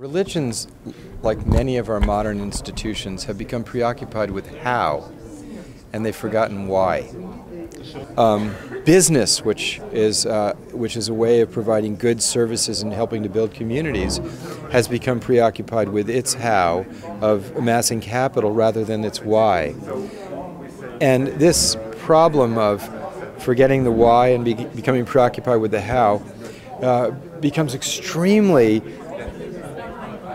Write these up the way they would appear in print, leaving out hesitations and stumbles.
Religions, like many of our modern institutions, have become preoccupied with how, and they've forgotten why. Business, which is a way of providing goods, services, and helping to build communities, has become preoccupied with its how of amassing capital rather than its why. And this problem of forgetting the why and becoming preoccupied with the how becomes extremely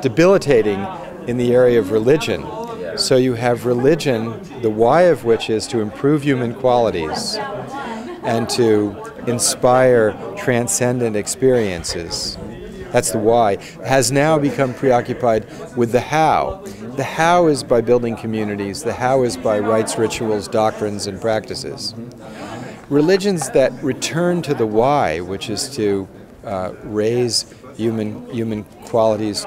debilitating in the area of religion. So you have religion, the why of which is to improve human qualities and to inspire transcendent experiences. That's the why. Has now become preoccupied with the how. The how is by building communities. The how is by rites, rituals, doctrines, and practices. Religions that return to the why, which is to raise human qualities,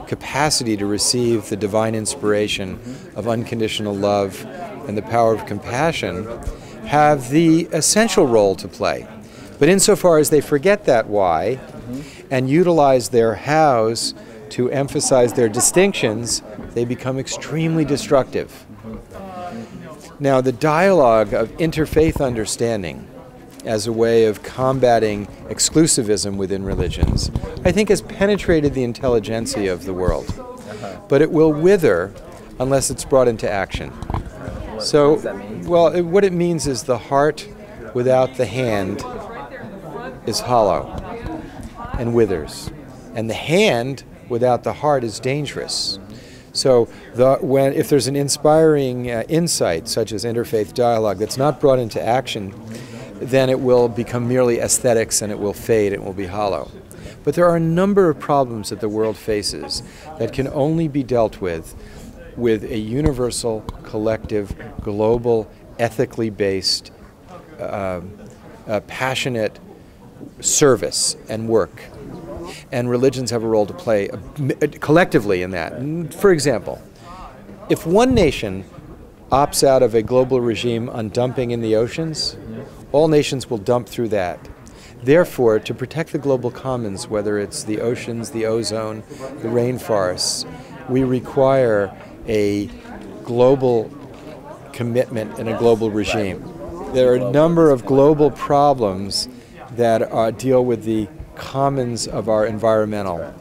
capacity to receive the divine inspiration of unconditional love and the power of compassion, have the essential role to play. But insofar as they forget that why and utilize their hows to emphasize their distinctions, they become extremely destructive. Now, the dialogue of interfaith understanding as a way of combating exclusivism within religions, I think has penetrated the intelligentsia of the world. But it will wither unless it's brought into action. So, What does that mean? well, what it means is the heart without the hand is hollow and withers. And the hand without the heart is dangerous. So if there's an inspiring insight, such as interfaith dialogue, that's not brought into action, then it will become merely aesthetics and it will fade, it will be hollow. But there are a number of problems that the world faces that can only be dealt with a universal, collective, global, ethically based, passionate service and work. And religions have a role to play collectively in that. For example, if one nation opts out of a global regime on dumping in the oceans, all nations will dump through that. Therefore, to protect the global commons, whether it's the oceans, the ozone, the rainforests, we require a global commitment and a global regime. There are a number of global problems that deal with the commons of our environmental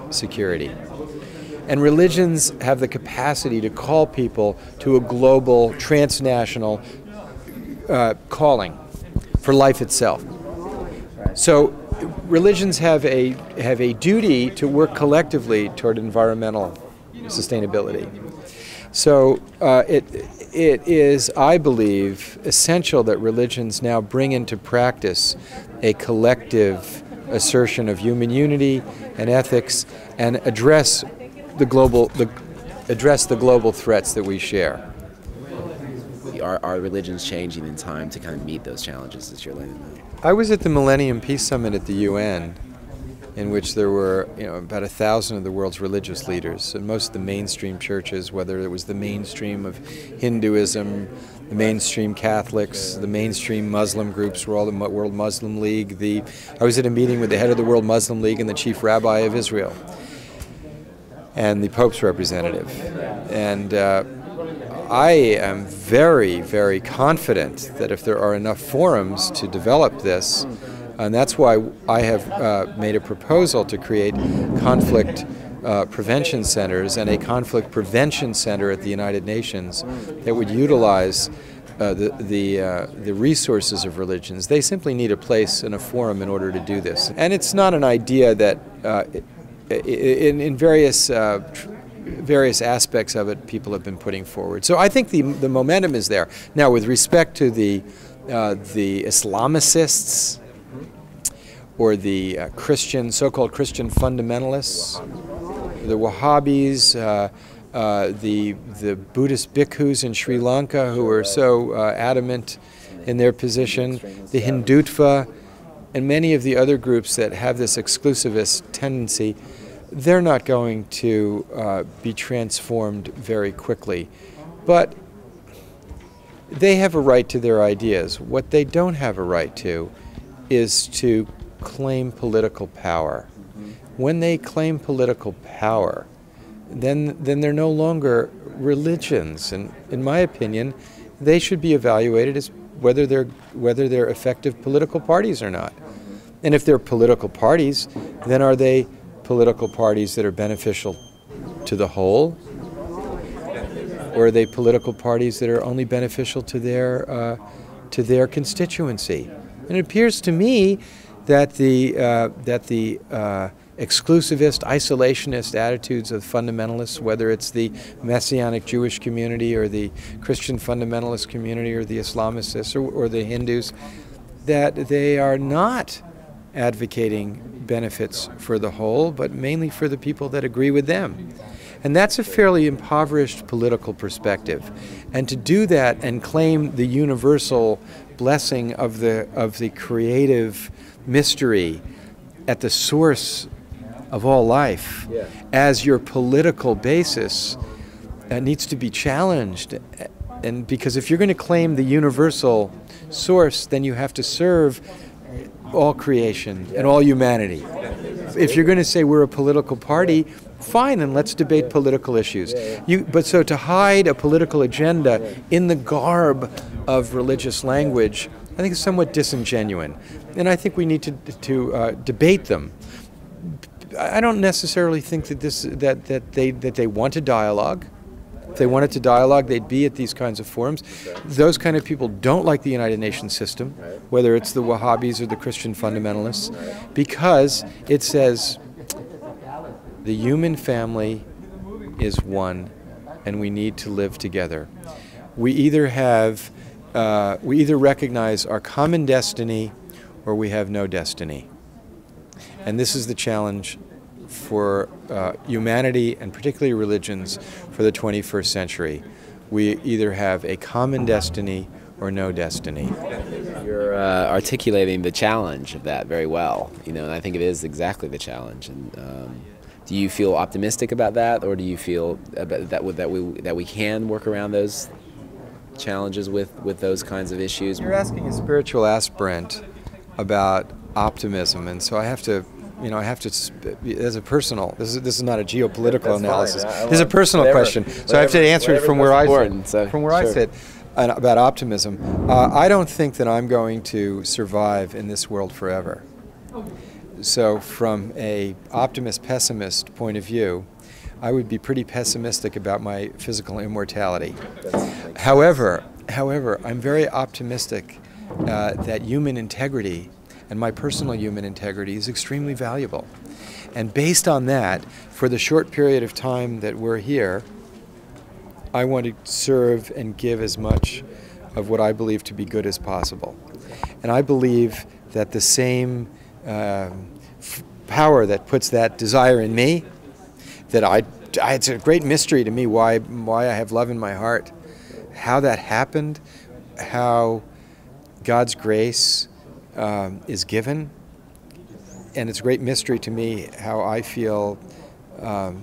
security. And religions have the capacity to call people to a global, transnational calling for life itself. So religions have a duty to work collectively toward environmental sustainability. So it is, I believe, essential that religions now bring into practice a collective assertion of human unity and ethics and address the global threats that we share. Are religions changing in time to kind of meet those challenges that you're laying out? I was at the Millennium Peace Summit at the UN, in which there were about 1,000 of the world's religious leaders, and most of the mainstream churches, whether it was the mainstream of Hinduism, the mainstream Catholics, the mainstream Muslim groups, were all the World Muslim League. I was at a meeting with the head of the World Muslim League and the chief rabbi of Israel, and the Pope's representative. And I am very, very confident that if there are enough forums to develop this, and that's why I have made a proposal to create conflict prevention centers and a conflict prevention center at the United Nations that would utilize the resources of religions. They simply need a place and a forum in order to do this. And it's not an idea that in various aspects of it people have been putting forward. So I think the momentum is there. Now, with respect to the Islamicists or the so-called Christian fundamentalists, the Wahhabis, the Buddhist bhikkhus in Sri Lanka who are so adamant in their position, the Hindutva, and many of the other groups that have this exclusivist tendency, they're not going to be transformed very quickly. But they have a right to their ideas. What they don't have a right to is to claim political power. when they claim political power, then they're no longer religions. And in my opinion, they should be evaluated as whether they're effective political parties or not. And if they're political parties, then are they political parties that are beneficial to the whole? Or are they political parties that are only beneficial to their constituency? And it appears to me that the exclusivist, isolationist attitudes of fundamentalists, whether it's the Messianic Jewish community or the Christian fundamentalist community or the Islamicists or the Hindus, that they are not advocating benefits for the whole, but mainly for the people that agree with them. And that's a fairly impoverished political perspective. And to do that and claim the universal blessing of the creative mystery at the source of all life as your political basis needs to be challenged. And because if you're going to claim the universal source, then you have to serve all creation and all humanity. If you're going to say we're a political party, fine, and let's debate political issues. But so to hide a political agenda in the garb of religious language, I think is somewhat disingenuous. And I think we need to debate them. I don't necessarily think that they want a dialogue. If they wanted to dialogue, they'd be at these kinds of forums. Those kind of people don't like the United Nations system, whether it's the Wahhabis or the Christian fundamentalists, because it says the human family is one, and we need to live together. We either recognize our common destiny, or we have no destiny. And this is the challenge for humanity, and particularly religions, for the 21st century. We either have a common destiny or no destiny. You're articulating the challenge of that very well, and I think it is exactly the challenge. And do you feel optimistic about that, or do you feel that we can work around those challenges with those kinds of issues? You're asking a spiritual aspirant about optimism, and so I have to, as a personal, this is not a geopolitical analysis. This is a personal question, so I have to answer it from where I sit. About optimism. I don't think that I'm going to survive in this world forever. So from a optimist-pessimist point of view, I would be pretty pessimistic about my physical immortality. However, I'm very optimistic that human integrity and my personal human integrity is extremely valuable. And based on that, for the short period of time that we're here, I want to serve and give as much of what I believe to be good as possible. And I believe that the same power that puts that desire in me, that it's a great mystery to me why I have love in my heart, how that happened, how God's grace is given, and it's a great mystery to me how I feel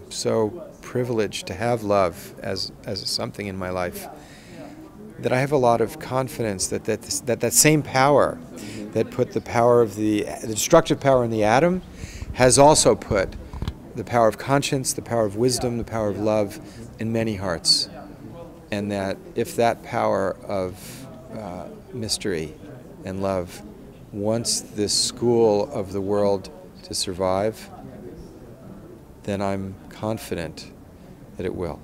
so privileged to have love as something in my life, that I have a lot of confidence that same power that put the power of the destructive power in the atom has also put the power of conscience, the power of wisdom, the power of love in many hearts. And that if that power of mystery and love wants this school of the world to survive, then I'm confident that it will.